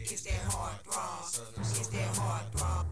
It's that hard throb. It's that hard throb.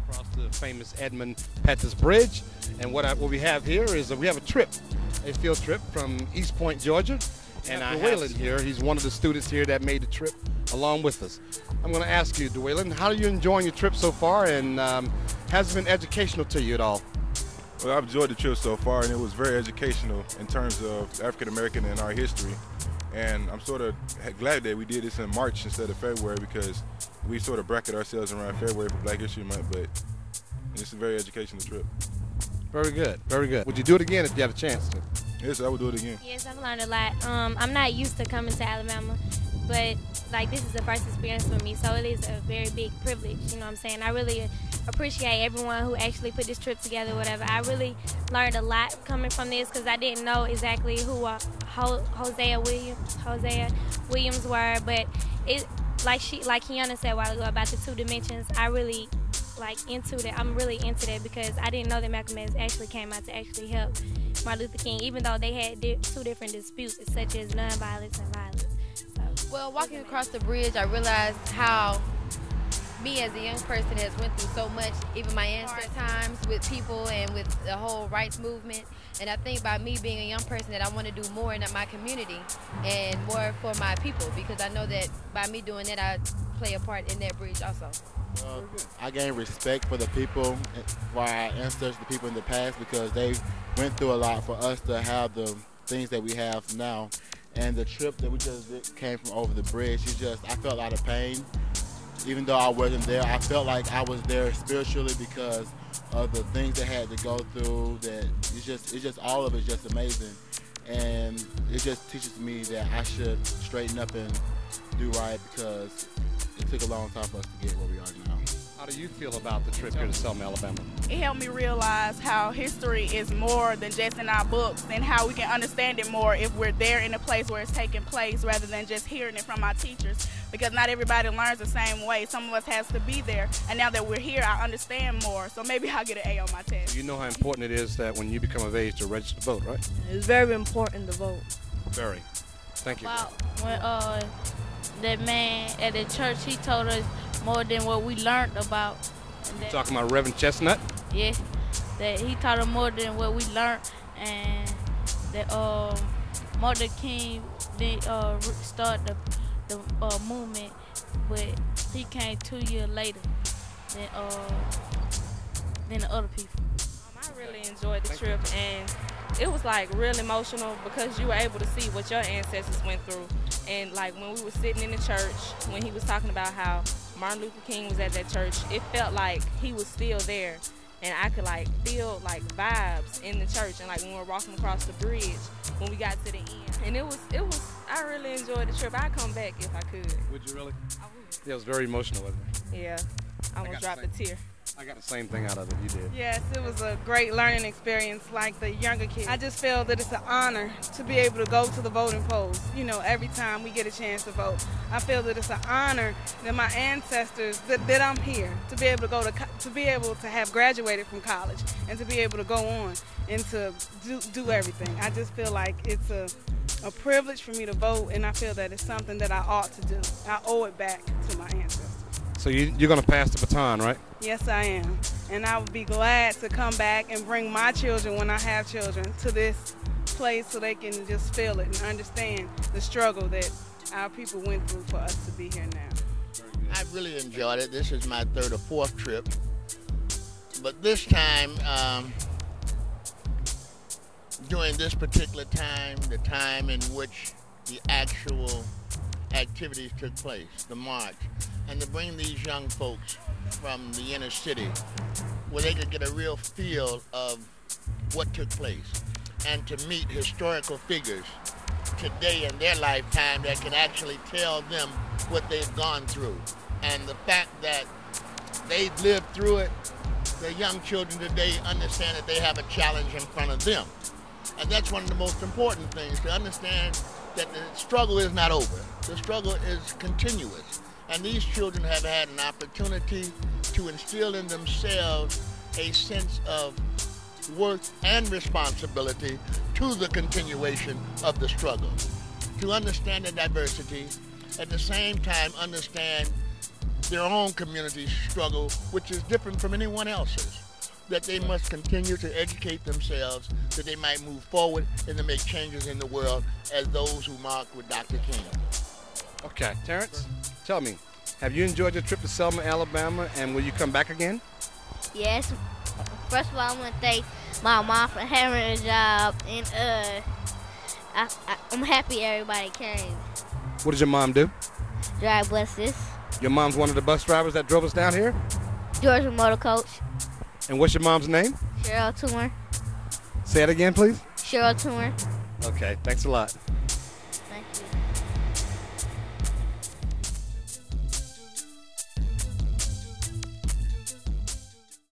Across the famous Edmund Pettus Bridge, and what we have here is we have a field trip from East Point, Georgia, and Dwaylen here. He's one of the students here that made the trip along with us. I'm going to ask you, Dwaylen, how are you enjoying your trip so far, and has it been educational to you at all? Well, I've enjoyed the trip so far, and it was very educational in terms of African American and our history. And I'm sort of glad that we did this in March instead of February, because we sort of bracket ourselves around February for Black History Month, but it's a very educational trip. Very good, very good. Would you do it again if you had a chance to? Yes, I would do it again. Yes, I've learned a lot. I'm not used to coming to Alabama, but like this is the first experience for me, so it is a very big privilege, you know what I'm saying? I really appreciate everyone who actually put this trip together, whatever. I really learned a lot coming from this because I didn't know exactly who Hosea Williams were, but it like Kiana said a while ago about the two dimensions. I really into that. I'm really into that because I didn't know that Malcolm X actually came out to actually help Martin Luther King, even though they had two different disputes such as nonviolence and violence. So. Well, walking across the bridge, I realized how me as a young person has went through so much, even my ancestors times with people and with the whole rights movement. And I think by me being a young person that I want to do more in my community and more for my people, because I know that by me doing that, I play a part in that bridge also. I gain respect for the people, for our ancestors, the people in the past, because they went through a lot for us to have the things that we have now. And the trip that we just did came from over the bridge, I felt a lot of pain. Even though I wasn't there, I felt like I was there spiritually because of the things they had to go through. That it's just all of it's just amazing, and it just teaches me that I should straighten up and do right, because it took a long time for us to get where we are now. How do you feel about the trip here to Selma, Alabama? It helped me realize how history is more than just in our books, and how we can understand it more if we're there in a place where it's taking place rather than just hearing it from our teachers, because not everybody learns the same way. Some of us has to be there, and now that we're here, I understand more, so maybe I'll get an A on my test. You know how important it is that when you become of age to register to vote, right? It's very important to vote. Very. Thank you. Wow. When that man at the church, he told us more than what we learned about. You talking about Reverend Chestnut? Yes, that he taught us more than what we learned, and that Martin Luther King didn't start the movement, but he came 2 years later than the other people. I really enjoyed the trip, and it was like real emotional because you were able to see what your ancestors went through. And like when we were sitting in the church, when he was talking about how Martin Luther King was at that church, it felt like he was still there. And I could like feel like vibes in the church, and like when we were walking across the bridge when we got to the end. And I really enjoyed the trip. I'd come back if I could. Would you really? I would. Yeah, it was very emotional, wasn't it? Yeah, I almost dropped a tear. I got the same thing out of it. You did. Yes, it was a great learning experience like the younger kids. I just feel that it's an honor to be able to go to the voting polls, you know, every time we get a chance to vote. I feel that it's an honor that my ancestors, that I'm here, to be able to have graduated from college and to be able to go on and to do everything. I just feel like it's a privilege for me to vote, and I feel that it's something that I ought to do. I owe it back to my ancestors. So you're going to pass the baton, right? Yes, I am. And I would be glad to come back and bring my children, when I have children, to this place so they can just feel it and understand the struggle that our people went through for us to be here now. I really enjoyed it. This is my third or fourth trip. But this time, during this particular time, the time in which the actual activities took place, the march, and to bring these young folks from the inner city where they could get a real feel of what took place, and to meet historical figures today in their lifetime that can actually tell them what they've gone through. And the fact that they've lived through it, the young children today understand that they have a challenge in front of them. And that's one of the most important things, to understand that the struggle is not over. The struggle is continuous. And these children have had an opportunity to instill in themselves a sense of worth and responsibility to the continuation of the struggle. To understand the diversity, at the same time understand their own community's struggle, which is different from anyone else's. That they must continue to educate themselves, that they might move forward and to make changes in the world as those who marked with Dr. King. Okay, Terrence, tell me, have you enjoyed your trip to Selma, Alabama, and will you come back again? Yes. First of all, I want to thank my mom for having a job, and I'm happy everybody came. What does your mom do? Drive buses. Your mom's one of the bus drivers that drove us down here? Georgia Motor Coach. And what's your mom's name? Cheryl Toomer. Say it again, please. Cheryl Toomer. Okay, thanks a lot.